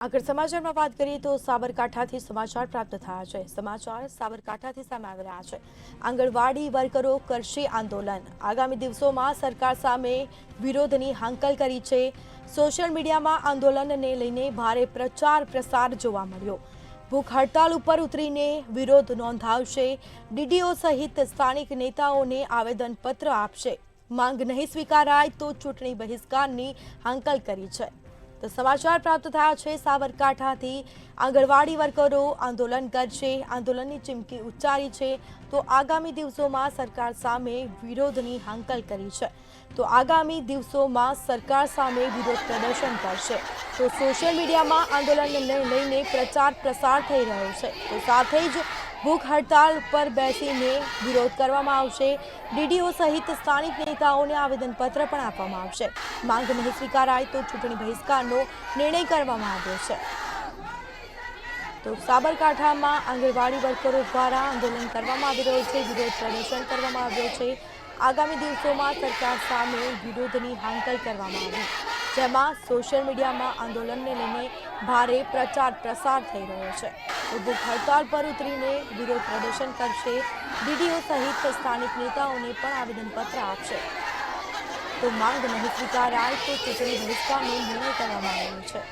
આગળ સમાચારમાં વાત કરીએ તો સાબરકાંઠાથી સમાચાર પ્રાપ્ત થયા છે। સમાચાર સાબરકાંઠાથી સામે આવી રહ્યા છે। આંગણવાડી વર્કરો કરશે આંદોલન। આગામી દિવસોમાં સરકાર સામે વિરોધની હાંકલ કરી છે। સોશિયલ મીડિયામાં આંદોલનને લઈને ભારે પ્રચાર પ્રસાર જોવા મળ્યો। ભૂખ હડતાલ ઉપર ઉતરીને વિરોધ નોંધાવશે। ડીડીઓ સહિત સ્થાનિક નેતાઓને આવેદનપત્ર આપશે। માંગ નહીં સ્વીકારાય તો ચૂંટણી બહિષ્કારની હાંકલ કરી છે। તો સમાચાર પ્રાપ્ત થયા છે સાબરકાંઠાથી આંગણવાડી વર્કરો આંદોલન કરશે। આંદોલનની ચીમકી ઉચ્ચારી છે। તો આગામી દિવસોમાં સરકાર સામે વિરોધની હાંકલ કરી છે। તો આગામી દિવસોમાં સરકાર સામે વિરોધ પ્રદર્શન કરશે। તો સોશિયલ મીડિયામાં આંદોલનને લઈને પ્રચાર પ્રસાર થઈ રહ્યો છે। તો સાથે જ ભૂખ હડતાલ પર બેસીને વિરોધ કરવામાં આવશે। ડીડીઓ સહિત સ્થાનિક નેતાઓને આવેદનપત્ર પણ આપવામાં આવશે। માંગ નહીં સ્વીકારાય તો ચૂંટણી બહિષ્કારનો નિર્ણય કરવામાં આવ્યો છે। તો સાબરકાંઠામાં આંગણવાડી વર્કરો દ્વારા આંદોલન કરવામાં આવી રહ્યું છે। વિરોધ પ્રદર્શન કરવામાં આવ્યો છે। આગામી દિવસોમાં સરકાર સામે વિરોધની હાંકલ કરવામાં આવી, જેમાં સોશિયલ મીડિયામાં આંદોલનને લઈને ભારે પ્રચાર પ્રસાર થઈ રહ્યો છે। તો ભૂખ હડતાલ પર ઉતરીને વિરોધ પ્રદર્શન કરશે। ડીડીઓ સહિત સ્થાનિક નેતાઓને પણ આવેદનપત્ર આપશે। તો માંગ નહીં સ્વીકારાય તો ચૂંટણી બહિષ્કારનો નિર્ણય કરવામાં આવ્યો છે।